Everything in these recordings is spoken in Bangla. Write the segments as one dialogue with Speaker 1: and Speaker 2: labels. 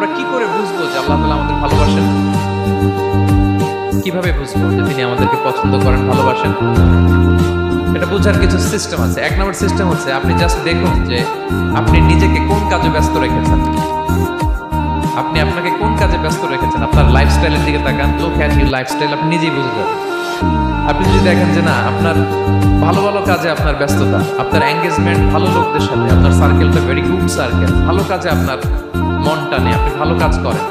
Speaker 1: আমরা কি করে বুঝবো যে আল্লাহ তাআলা আমাদের ভালোবাসেন? কিভাবে বুঝবো যে তিনি আমাদেরকে পছন্দ করেন, ভালোবাসেন? এটা বোঝার কিছু সিস্টেম আছে। এক নম্বর সিস্টেম হচ্ছে আপনি জাস্ট দেখুন যে আপনি নিজেকে কোন কাজে ব্যস্ত রেখেছেন। আপনি আপনাকে কোন কাজে ব্যস্ত রেখেছেন, আপনার লাইফস্টাইলের দিকে তাকান। লুক অ্যাট ইউর লাইফস্টাইল, আপনি নিজেই বুঝে যাবেন। আপনি যদি দেখেন যে না, আপনার ভালো ভালো কাজে আপনার ব্যস্ততা, আপনার এঙ্গেজমেন্ট ভালো লোকদের সাথে, আপনার সার্কেলটা ভেরি গুড সার্কেল, ভালো কাজে আপনার মনটা নেই, আপনি ভালো কাজ করেন,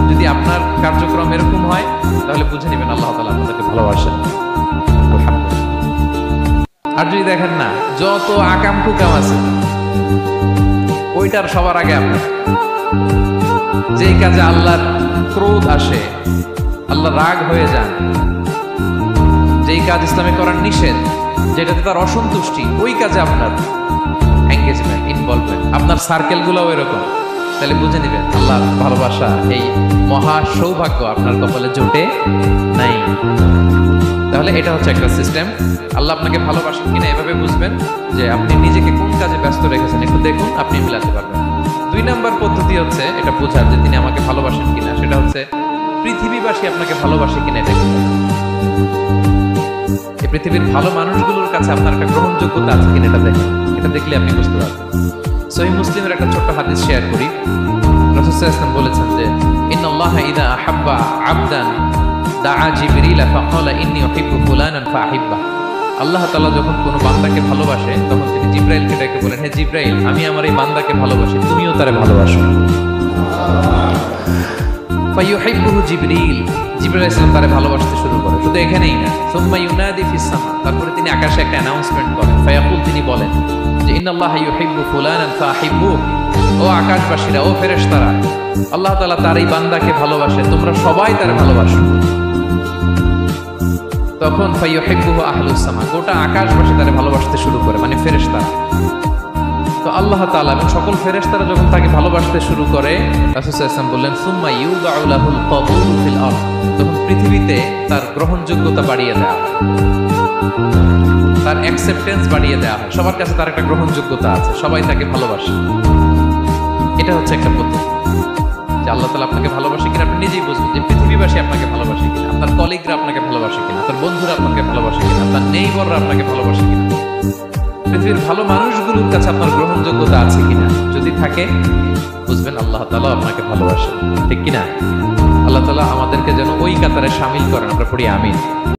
Speaker 1: যদি আপনার কার্যক্রম এরকম হয়, তাহলে বুঝে নেবেন আল্লাহ তাআলা আপনাদেরকে ভালোবাসেন। আর যদি দেখেন না, যত আকাম কুকাম আছে ওইটার সবার আগে আপনি, যেই কাজে আল্লাহর ক্রোধ আসে, আল্লাহ রাগ হয়ে যান, যেই কাজ ইসলামে করার নিষেধ, যেটাতে তার অসন্তুষ্টি, ওই কাজে আপনার এঙ্গেজমেন্ট, ইনভলভমেন্ট, আপনার সার্কেলগুলোও এরকম, তাহলে বুঝে নেবেন আল্লাহ ভালোবাসা, এই মহা সৌভাগ্য আপনার কপালে জোটে নাই। তাহলে এটা হচ্ছে একটা সিস্টেম। আল্লাহ আপনাকে ভালোবাসেন কিনা এভাবে বুঝবেন যে আপনি নিজেকে কোন কাজে ব্যস্ত রেখেছেন, একটু দেখুন, আপনি মিলাতে পারবেন। 2 নম্বর পদ্ধতি হচ্ছে এটা বোঝার যে তিনি আমাকে ভালোবাসেন কিনা, সেটা হচ্ছে পৃথিবীবাসী আপনাকে ভালোবাসে কিনা এটা দেখুন। এই পৃথিবীর ভালো মানুষগুলোর কাছে আপনার একটা গ্রহণযোগ্যতা আছে কিনা এটা দেখেন। এটা দেখলে আপনি বুঝতে পারবেন। সহিহ মুসলিমের একটা ছোট্ট হাদিস শেয়ার করি। রাসূল সাল্লাল্লাহু আলাইহি ওয়াসাল্লাম বলেছেন যে ইন্নাল্লাহা ইযা আহাব্বা আবদান দাআ জিবরিল ফাকালা ইন্নী উহিব্বু ফুলানান ফাআহিব্বা। আল্লাহ তাআলা যখন কোনো বান্দাকে ভালোবাসে তখন তিনি জিবরাইলকে ডেকে বলেন, হে জিবরাইল, আমি আমার এই বান্দাকে ভালোবাসি, তুমিও তারে ভালোবাসো। ফায়ুহিব্বুহু জিবরিল, জিবরাইল আলাইহিস সালাম তারে ভালোবাসতে শুরু করে। শুধু এখানেই না, সুম্মা ইউনাদি ফিস সামা, তারপরে তিনি আকাশে একটা অ্যানাউন্সমেন্ট করেন। ফায়াকুল, তিনি বলেন যে ইন্নাল্লাহা ইউহিব্বু ফুলানান ফাআহিব্বুহু, ও আকাশবাসীরা, ও ফেরেশতারা, আল্লাহ তাআলা তার এই বান্দাকে ভালোবাসে, তোমরা সবাই তারে ভালোবাসো। তখন ফায়ুহিব্বুহু আহলুস সামা, গোটা আকাশবাসী তারে ভালোবাসতে শুরু করে, মানে ফেরেশতারা। তো আল্লাহ তাআলা এবং সকল ফেরেশতারা যখন তাকে ভালোবাসতে শুরু করে, রাসূল সাল্লাল্লাহু আলাইহি ওয়াসাল্লাম বললেন সুম্মা ইউদাউ লাহুল কবুলু ফিল আরদ, তখন পৃথিবীতে তার গ্রহণযোগ্যতা বাড়িয়ে দেওয়া হয়, তার অ্যাকসেপ্টেন্স বাড়িয়ে দেওয়া হয়। সবার কাছে তার একটা গ্রহণযোগ্যতা আছে, সবাই তাকে ভালোবাসে। এটা হচ্ছে একটা পদ্ধতি যে আল্লাহ তাআলা আপনাকে ভালোবাসে কিনা আপনি নিজেই বুঝবেন। যে পৃথিবীবাসী আপনাকে ভালোবাসে কিনা, আপনার কলিগরা আপনাকে ভালোবাসে কিনা, আপনার বন্ধুরা আপনাকে ভালোবাসে কিনা, আপনার নেইবররা আপনাকে ভালোবাসে কিনা, পৃথিবীর ভালো মানুষগুলোর কাছে আপনার গ্রহণযোগ্যতা আছে কিনা। যদি থাকে, বুঝবেন আল্লাহ তাআলা আপনাকে ভালোবাসেন, ঠিক কিনা? আল্লাহ তাআলা আমাদেরকে যেন ওই কাতারে শামিল করেন। আমরা পড়ি আমিন।